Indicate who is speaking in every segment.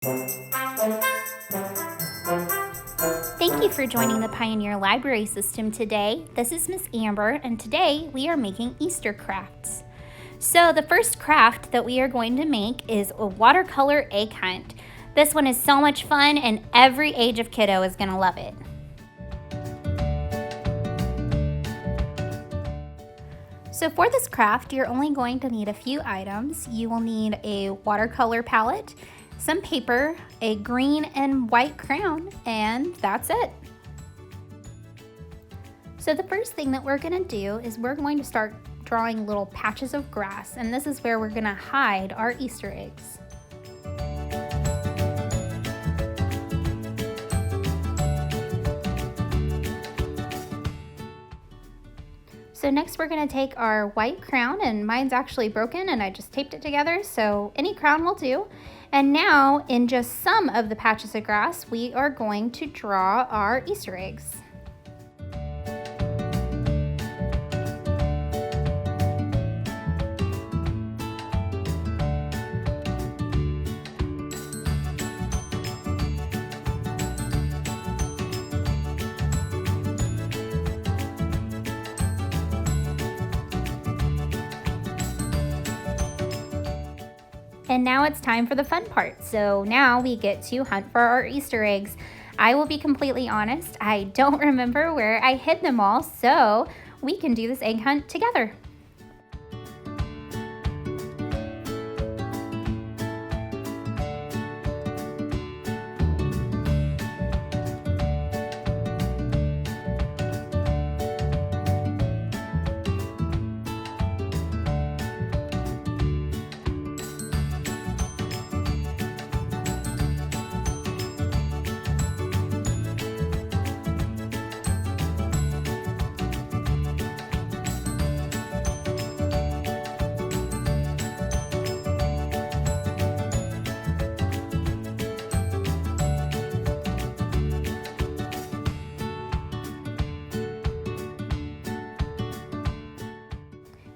Speaker 1: Thank you for joining the Pioneer Library System today. This is Miss Amber, and today we are making Easter crafts. So the first craft that we are going to make is a watercolor egg hunt. This one is so much fun, and every age of kiddo is going to love it. So for this craft, you're only going to need a few items. You will need a watercolor palette, some paper, a green and white crayon, and that's it. So the first thing that we're going to do is we're going to start drawing little patches of grass, and this is where we're going to hide our Easter eggs. So next we're going to take our white crown, and mine's actually broken and I just taped it together, so any crown will do. And now in just some of the patches of grass, we are going to draw our Easter eggs. And now it's time for the fun part. So now we get to hunt for our Easter eggs. I will be completely honest, I don't remember where I hid them all, so we can do this egg hunt together.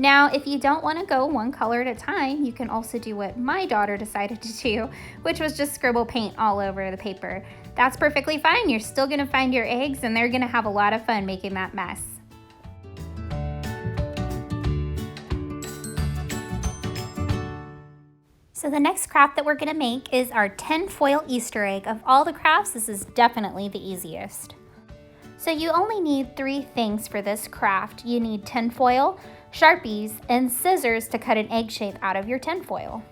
Speaker 1: Now, if you don't want to go one color at a time, you can also do what my daughter decided to do, which was just scribble paint all over the paper. That's perfectly fine. You're still going to find your eggs, and they're going to have a lot of fun making that mess. So the next craft that we're going to make is our tinfoil Easter egg. Of all the crafts, this is definitely the easiest. So you only need 3 things for this craft. You need tinfoil, Sharpies, and scissors to cut an egg shape out of your tinfoil.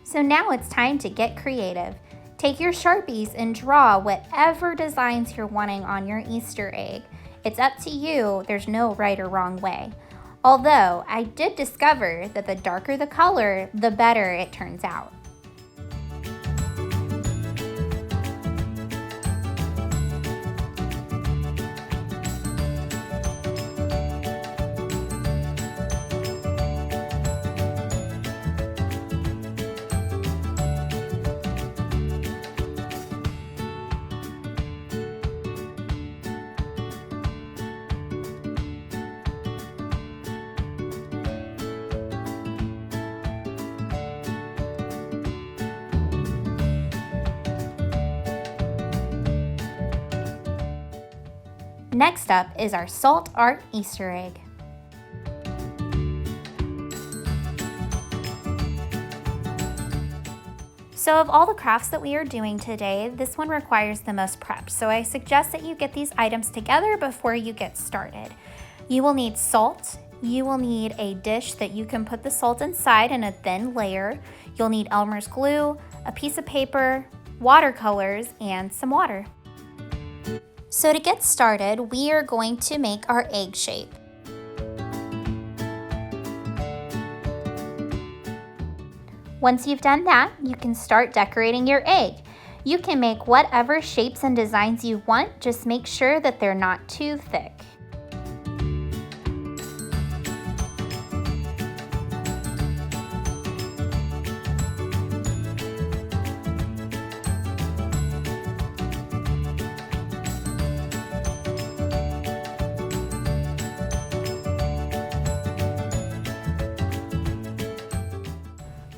Speaker 1: So now it's time to get creative. Take your Sharpies and draw whatever designs you're wanting on your Easter egg. It's up to you, there's no right or wrong way. Although I did discover that the darker the color, the better it turns out. Next up is our salt art Easter egg. So of all the crafts that we are doing today, this one requires the most prep. So I suggest that you get these items together before you get started. You will need salt. You will need a dish that you can put the salt inside in a thin layer. You'll need Elmer's glue, a piece of paper, watercolors, and some water. So to get started, we are going to make our egg shape. Once you've done that, you can start decorating your egg. You can make whatever shapes and designs you want, just make sure that they're not too thick.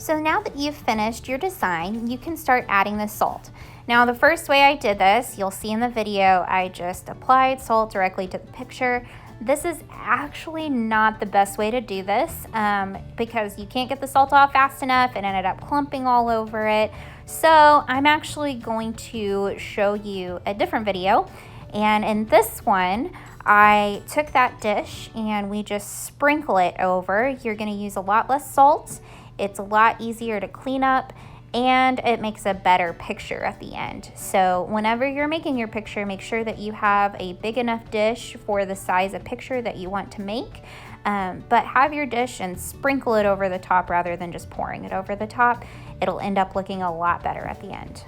Speaker 1: So now that you've finished your design, you can start adding the salt. Now the first way I did this, you'll see in the video, I just applied salt directly to the picture. This is actually not the best way to do this because you can't get the salt off fast enough and ended up clumping all over it. So I'm actually going to show you a different video. And in this one, I took that dish and we just sprinkle it over. You're gonna use a lot less salt. It's a lot easier to clean up and it makes a better picture at the end. So whenever you're making your picture, make sure that you have a big enough dish for the size of picture that you want to make. But have your dish and sprinkle it over the top rather than just pouring it over the top. It'll end up looking a lot better at the end.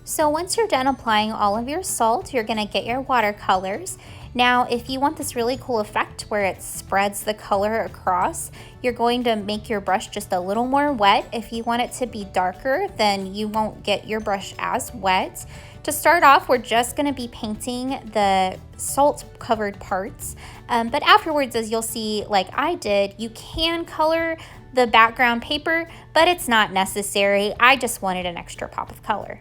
Speaker 1: So once you're done applying all of your salt, you're gonna get your watercolors. Now, if you want this really cool effect where it spreads the color across, you're going to make your brush just a little more wet. If you want it to be darker, then you won't get your brush as wet. To start off, we're just gonna be painting the salt-covered parts. But afterwards, as you'll see, like I did, you can color the background paper, but it's not necessary. I just wanted an extra pop of color.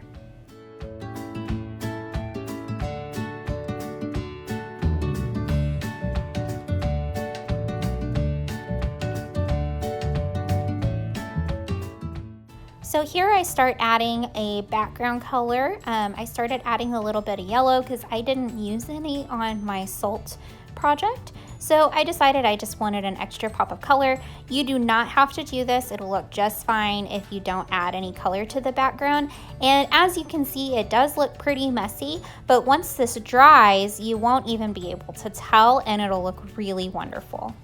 Speaker 1: So here I start adding a background color. I started adding a little bit of yellow because I didn't use any on my salt project. So I decided I just wanted an extra pop of color. You do not have to do this. It'll look just fine if you don't add any color to the background. And as you can see, it does look pretty messy, but once this dries, you won't even be able to tell and it'll look really wonderful.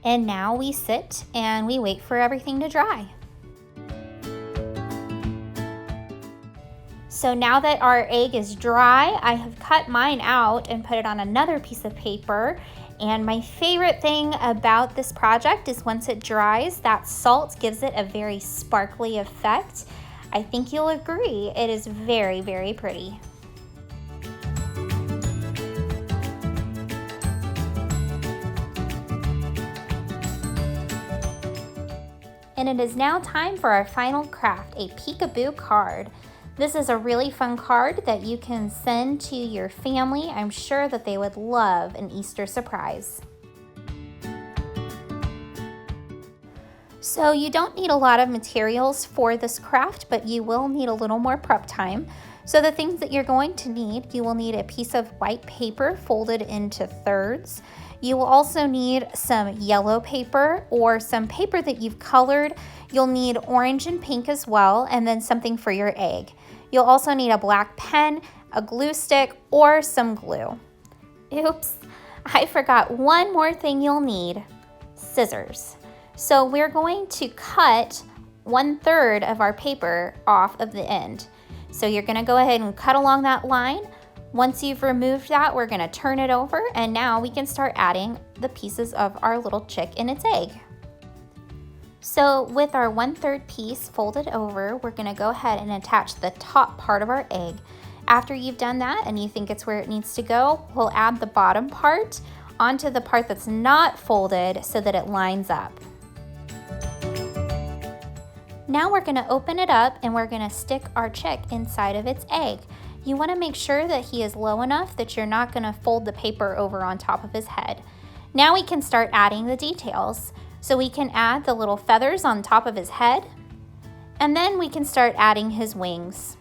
Speaker 1: And now we sit and we wait for everything to dry. So now that our egg is dry, I have cut mine out and put it on another piece of paper. And my favorite thing about this project is once it dries, that salt gives it a very sparkly effect. I think you'll agree, it is very, very pretty. And it is now time for our final craft, a peekaboo card. This is a really fun card that you can send to your family. I'm sure that they would love an Easter surprise. So you don't need a lot of materials for this craft, but you will need a little more prep time. So the things that you're going to need, you will need a piece of white paper folded into thirds. You will also need some yellow paper or some paper that you've colored. You'll need orange and pink as well, and then something for your egg. You'll also need a black pen, a glue stick, or some glue. Oops, I forgot one more thing you'll need, scissors. So we're going to cut 1/3 of our paper off of the end. So you're gonna go ahead and cut along that line. Once you've removed that, we're gonna turn it over, and now we can start adding the pieces of our little chick and its egg. So with our 1/3 piece folded over, we're gonna go ahead and attach the top part of our egg. After you've done that and you think it's where it needs to go, we'll add the bottom part onto the part that's not folded so that it lines up. Now we're gonna open it up and we're gonna stick our chick inside of its egg. You wanna make sure that he is low enough that you're not gonna fold the paper over on top of his head. Now we can start adding the details. So we can add the little feathers on top of his head, and then we can start adding his wings.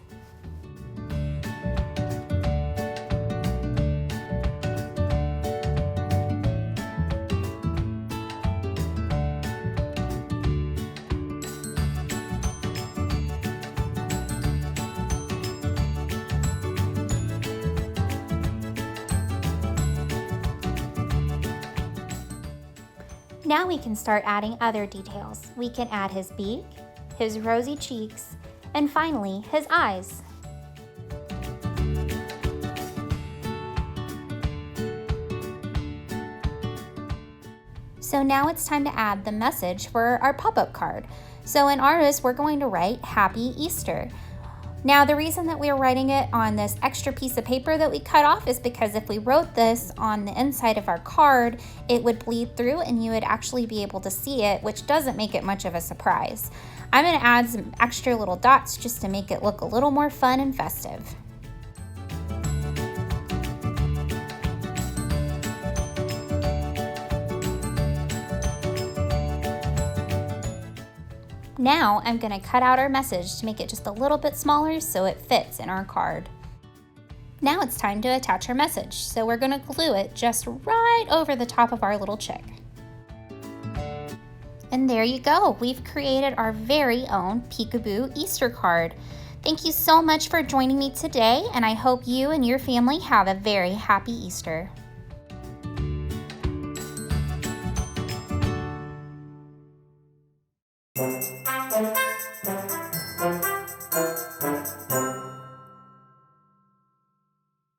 Speaker 1: Now we can start adding other details. We can add his beak, his rosy cheeks, and finally, his eyes. So now it's time to add the message for our pop-up card. So in ours, we're going to write Happy Easter. Now, the reason that we are writing it on this extra piece of paper that we cut off is because if we wrote this on the inside of our card, it would bleed through and you would actually be able to see it, which doesn't make it much of a surprise. I'm going to add some extra little dots just to make it look a little more fun and festive. Now I'm going to cut out our message to make it just a little bit smaller so it fits in our card. Now it's time to attach our message, so we're going to glue it just right over the top of our little chick. And there you go, we've created our very own Peekaboo Easter card. Thank you so much for joining me today, and I hope you and your family have a very happy Easter.